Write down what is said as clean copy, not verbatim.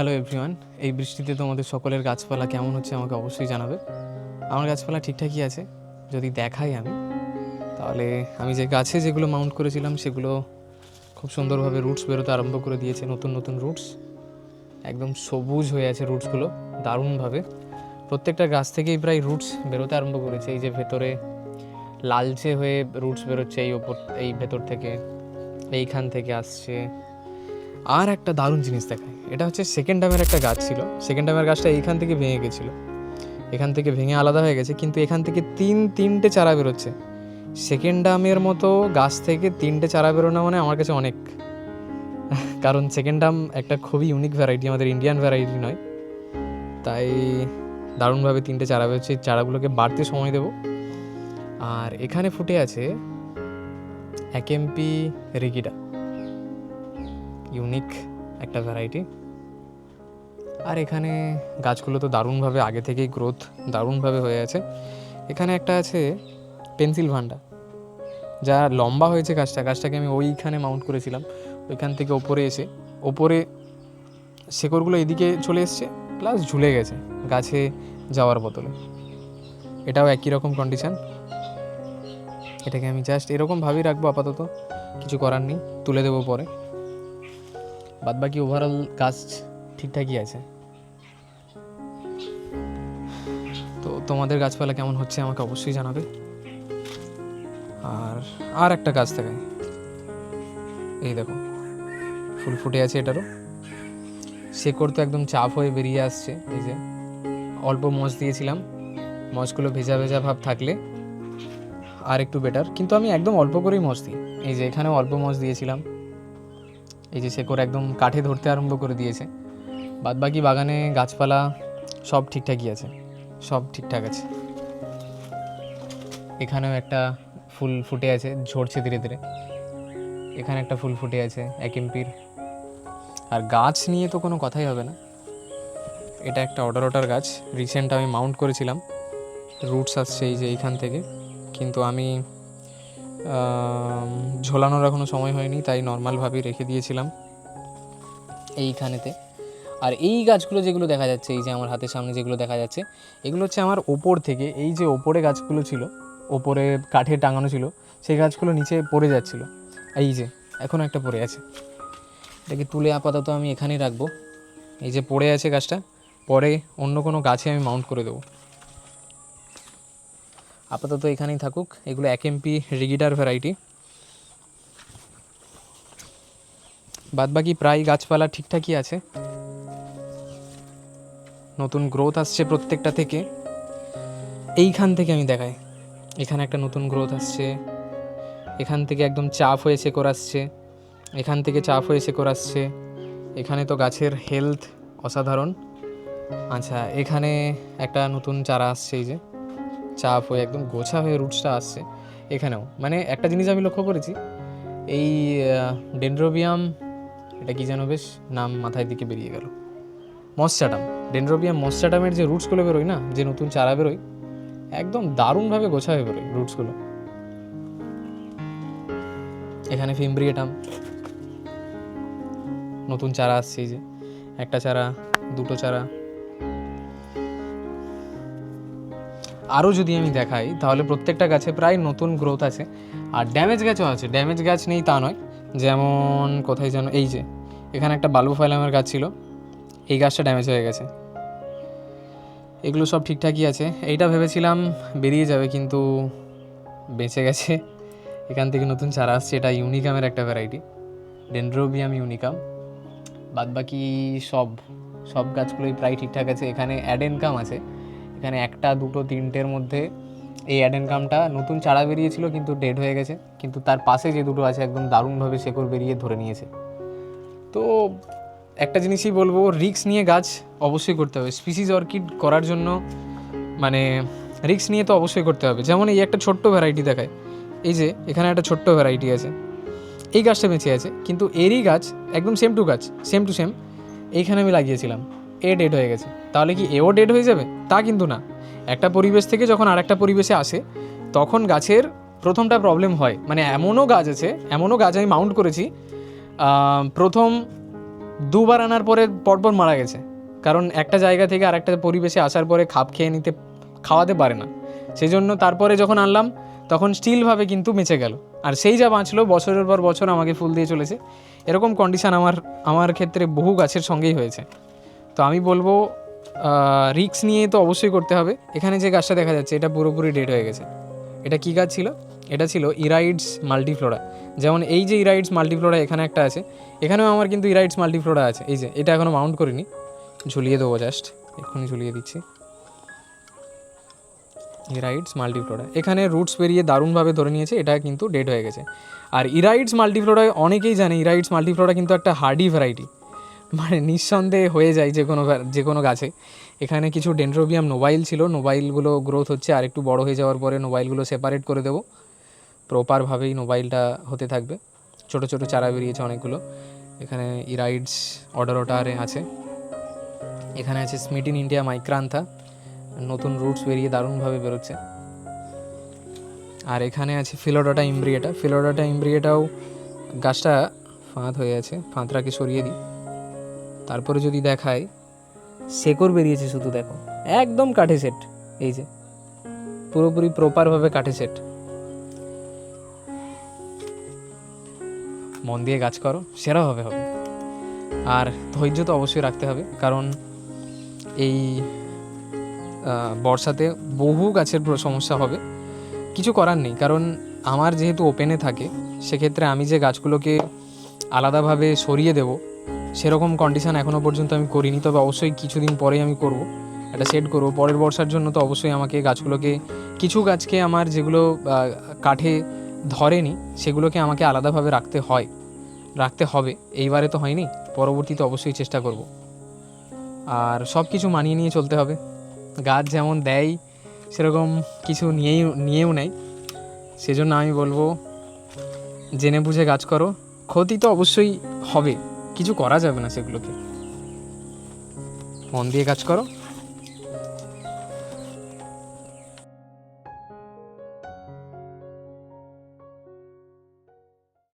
Hello everyone, এই বৃষ্টিতে তোমাদের সকলের গাছপালা কেমন হচ্ছে আমাকে অবশ্যই জানাবে। আমার গাছপালা ঠিকঠাকই আছে। যদি দেখাই আমি, তাহলে আমি যে গাছে যেগুলো মাউন্ট করেছিলাম সেগুলো খুব সুন্দরভাবে রুটস বেরোতে আরম্ভ করে দিয়েছে। নতুন নতুন রুটস, একদম সবুজ হয়ে আছে রুটসগুলো দারুণভাবে। প্রত্যেকটা গাছ থেকেই প্রায় রুটস বেরোতে আরম্ভ করেছে। এই যে ভেতরে লালচে হয়ে রুটস বেরোচ্ছে, এই ভেতর থেকে, এইখান থেকে আসছে। আর একটা দারুণ জিনিস দেখায়, এটা হচ্ছে সেকেন্ড ডামের একটা গাছ ছিল। সেকেন্ড ডামের গাছটা এইখান থেকে ভেঙে গেছিলো, এখান থেকে ভেঙে আলাদা হয়ে গেছে, কিন্তু এখান থেকে তিনটে চারা বেরোচ্ছে। সেকেন্ড ডামের মতো গাছ থেকে তিনটে চারা বেরোনো মানে আমার কাছে অনেক, কারণ সেকেন্ড ডাম একটা খুবই ইউনিক ভ্যারাইটি, আমাদের ইন্ডিয়ান ভ্যারাইটি নয়। তাই দারুণভাবে তিনটে চারা বেরোচ্ছে। এই চারাগুলোকে বাড়তে সময় দেব। আর এখানে ফুটে আছে অ্যাকেম্পি রিগিডা, ইউনিক একটা ভ্যারাইটি। আর এখানে গাছগুলো তো দারুণভাবে আগে থেকেই গ্রোথ দারুণভাবে হয়ে আছে। এখানে একটা আছে পেন্সিল ভান্ডা, যা লম্বা হয়েছে। গাছটাকে আমি ওইখানে মাউন্ট করেছিলাম। ওইখান থেকে ওপরে শেকড়গুলো এদিকে চলে এসছে, প্লাস ঝুলে গেছে গাছে যাওয়ার বদলে। এটাও একই রকম কন্ডিশান। এটাকে আমি জাস্ট এরকমভাবেই রাখবো আপাতত, কিছু করার নেই, তুলে দেবো পরে। বাদবাকি ওভারঅল গাছ ঠিকঠাকই আছে। তো তোমাদের গাছপালা কেমন হচ্ছে আমাকে অবশ্যই জানাবে। আর একটা গাছ দেখায়, এই দেখো ফুল ফুটে আছে। এটারও শেকড় তো একদম চাপ হয়ে বেরিয়ে আসছে। এই যে অল্প মস দিয়েছিলাম, মসগুলো ভেজা ভেজা ভাব থাকলে আর একটু বেটার, কিন্তু আমি একদম অল্প করেই মস দিই। এই যে এখানেও অল্প মস দিয়েছিলাম। এই যে শেকড় একদম কাঠে ধরতে আরম্ভ করে দিয়েছে। বাদবাকি বাগানে গাছপালা সব ঠিকঠাকই আছে, সব ঠিকঠাক আছে। এখানেও একটা ফুল ফুটে আছে, ঝরছে ধীরে ধীরে। এখানে একটা ফুল ফুটে আছে অ্যাকেম্পির। আর গাছ নিয়ে তো কোনো কথাই হবে না। এটা একটা অর্ডার গাছ, রিসেন্ট আমি মাউন্ট করেছিলাম। রুটস আসছে এই যে এইখান থেকে, কিন্তু আমি ঝোলানোর এখনও সময় হয়নি, তাই নর্মালভাবেই রেখে দিয়েছিলাম এইখানেতে। আর এই গাছগুলো যেগুলো দেখা যাচ্ছে, এই যে আমার হাতের সামনে যেগুলো দেখা যাচ্ছে, এগুলো হচ্ছে আমার ওপর থেকে, এই যে ওপরে গাছগুলো ছিল, ওপরে কাঠে টাঙানো ছিল, সেই গাছগুলো নিচে পড়ে যাচ্ছিলো। এই যে এখন একটা পড়ে আছে, এটাকে তুলে আপাতত আমি এখানেই রাখবো। এই যে পড়ে আছে গাছটা, পরে অন্য কোনো গাছে আমি মাউন্ট করে দেবো। আপাতত এখানেই থাকুক। এগুলো অ্যাকেম্পি রিগিডার ভ্যারাইটি। বাদবাকি প্রায় গাছপালা ঠিকঠাকই আছে। নতুন গ্রোথ আসছে প্রত্যেকটা থেকে। এইখান থেকে আমি দেখাই, এখানে একটা নতুন গ্রোথ আসছে। এখান থেকে একদম চাপ হয়ে শেকড় আসছে, এখান থেকে চাপ হয়ে শেকড় আসছে। এখানে তো গাছের হেলথ অসাধারণ। আচ্ছা, এখানে একটা নতুন চারা আসছে, এই যে চাপ হয়ে একদম গোছা হয়ে রুটসটা আসছে। এখানেও মানে একটা জিনিস আমি লক্ষ্য করেছি, এই ডেনড্রোবিয়াম, এটা কি যেন বেশ নাম মাথায় দিকে বেরিয়ে গেল, মসচাটাম, ডেনড্রোবিয়াম মসচাটামের যে রুটসগুলো বেরোয় না, যে নতুন চারা বেরোয়, একদম দারুণভাবে গোছা হয়ে বেরোয় রুটসগুলো। এখানে ফিমব্রিয়েটাম, নতুন চারা আসছে, এই যে একটা চারা, দুটো চারা। আরও যদি আমি দেখাই তাহলে প্রত্যেকটা গাছে প্রায় নতুন গ্রোথ আছে। আর ড্যামেজ গাছও আছে, ড্যামেজ গাছ নেই তা নয়। যেমন কোথায় যেন, এই যে এখানে একটা বালুফাইলামের গাছ ছিল, এই গাছটা ড্যামেজ হয়ে গেছে। এগুলো সব ঠিকঠাকই আছে। এইটা ভেবেছিলাম বেরিয়ে যাবে, কিন্তু বেঁচে গেছে। এখান থেকে নতুন চারা আসছে, এটা ইউনিকামের একটা ভ্যারাইটি, ডেনড্রোবিয়াম ইউনিকাম। বাদবাকি সব গাছগুলোই প্রায় ঠিকঠাক আছে। এখানে অ্যাডেনকাম আছে, এখানে একটা, দুটো, তিনটের মধ্যে এই অ্যাডেনকামটা নতুন চারা বেরিয়েছিল কিন্তু ডেড হয়ে গেছে, কিন্তু তার পাশে যে দুটো আছে একদম দারুণভাবে শেকড় বেরিয়ে ধরে নিয়েছে। তো একটা জিনিসই বলবো, রিস্ক নিয়ে গাছ অবশ্যই করতে হবে। স্পিসিস অর্কিড করার জন্য মানে রিস্ক নিয়ে তো অবশ্যই করতে হবে। যেমন এই একটা ছোট্ট ভ্যারাইটি দেখায়, এই যে এখানে একটা ছোট্ট ভ্যারাইটি আছে, এই গাছটা বেঁচে আছে, কিন্তু এরই গাছ একদম সেম টু সেম এইখানে আমি লাগিয়েছিলাম, এ ডেড হয়ে গেছে। তাহলে কি এও ডেড হয়ে যাবে? তা কিন্তু না। একটা পরিবেশ থেকে যখন আরেকটা পরিবেশে আসে, তখন গাছের প্রথমটা প্রবলেম হয়। মানে এমনও গাছ আমি মাউন্ট করেছি, প্রথম 2বার আনার পরে পরপর মারা গেছে, কারণ একটা জায়গা থেকে আরেকটা পরিবেশে আসার পরে খাওয়াতে পারে না। সেই জন্য তারপরে যখন আনলাম তখন স্টিলভাবে কিন্তু বেঁচে গেল, আর সেই যা বাঁচলো বছরের পর বছর আমাকে ফুল দিয়ে চলেছে। এরকম কন্ডিশান আমার ক্ষেত্রে বহু গাছের সঙ্গেই হয়েছে। তো আমি বলবো রিস্ক নিয়ে তো অবশ্যই করতে হবে। এখানে যে গাছটা দেখা যাচ্ছে এটা পুরোপুরি ডেড হয়ে গেছে। এটা কী গাছ ছিল? এটা ছিল ইরাইডস মাল্টিফ্লোরা। যেমন এই যে ইরাইডস মাল্টিফ্লোরা এখানে একটা আছে, এখানেও আমার কিন্তু ইরাইডস মাল্টিফ্লোরা আছে। এই যে এটা এখনও মাউন্ট করিনি, ঝুলিয়ে দেবো, জাস্ট এক্ষুনি ঝুলিয়ে দিচ্ছি। ইরাইডস মাল্টিফ্লোরা এখানে রুটস বেরিয়ে দারুণভাবে ধরে নিয়েছে, এটা কিন্তু ডেড হয়ে গেছে। আর ইরাইডস মাল্টিফ্লোরায় অনেকেই জানে ইরাইডস মাল্টিফ্লোরা কিন্তু একটা হার্ডি ভ্যারাইটি, মানে নিঃসন্দেহে হয়ে যায় যে কোনো গাছে। এখানে কিছু ডেনড্রোবিয়াম নোবাইল ছিল, নোবাইলগুলো গ্রোথ হচ্ছে, আর একটু বড় হয়ে যাওয়ার পরে নোবাইলগুলো সেপারেট করে দেবো, প্রপারভাবেই নোবাইলটা হতে থাকবে। ছোট ছোট চারা বেরিয়েছে অনেকগুলো। এখানে ইরাইডস অডারোটারে আছে, এখানে আছে স্মিটিন ইন্ডিয়া মাইক্রান্থা, নতুন রুটস বেরিয়ে দারুণভাবে বেরোচ্ছে। আর এখানে আছে ফিলোডাটা ইমব্রিয়েটা। ফিলোডাটা ইমব্রিয়েটাও গাছটা ফাঁদ হয়ে আছে, ফাঁদটাকে সরিয়ে দিই। তারপরে যদি দেখায় শেকড় বেরিয়েছে শুধু, দেখো একদম কাঠে সেট, এই যে পুরোপুরি প্রপারভাবে কাঠে সেট। মন দিয়ে গাছ করো, সেরাভাবে হবে। আর ধৈর্য তো অবশ্যই রাখতে হবে, কারণ এই বর্ষাতে বহু গাছের সমস্যা হবে, কিছু করার নেই। কারণ আমার যেহেতু ওপেনে থাকে, সেক্ষেত্রে আমি যে গাছগুলোকে আলাদাভাবে সরিয়ে দেব সেরকম কন্ডিশান এখনও পর্যন্ত আমি করিনি। তবে অবশ্যই কিছুদিন পরেই আমি করব, এটা সেট করব পরের বর্ষার জন্য। তো অবশ্যই আমাকে গাছগুলোকে, কিছু গাছকে আমার যেগুলো কাঠে ধরেনি সেগুলোকে আমাকে আলাদাভাবে রাখতে হবে। এইবারে তো হয়নি, পরবর্তীতে অবশ্যই চেষ্টা করব। আর সব কিছু মানিয়ে নিয়ে চলতে হবে। গাছ যেমন দেয় সেরকম কিছু নিয়েও নেয়। সেজন্য আমি বলবো জেনে বুঝে গাছ করো। ক্ষতি তো অবশ্যই হবে, কিছু করা যাবে না সেগুলোকে। মন দিয়ে কাজ করো,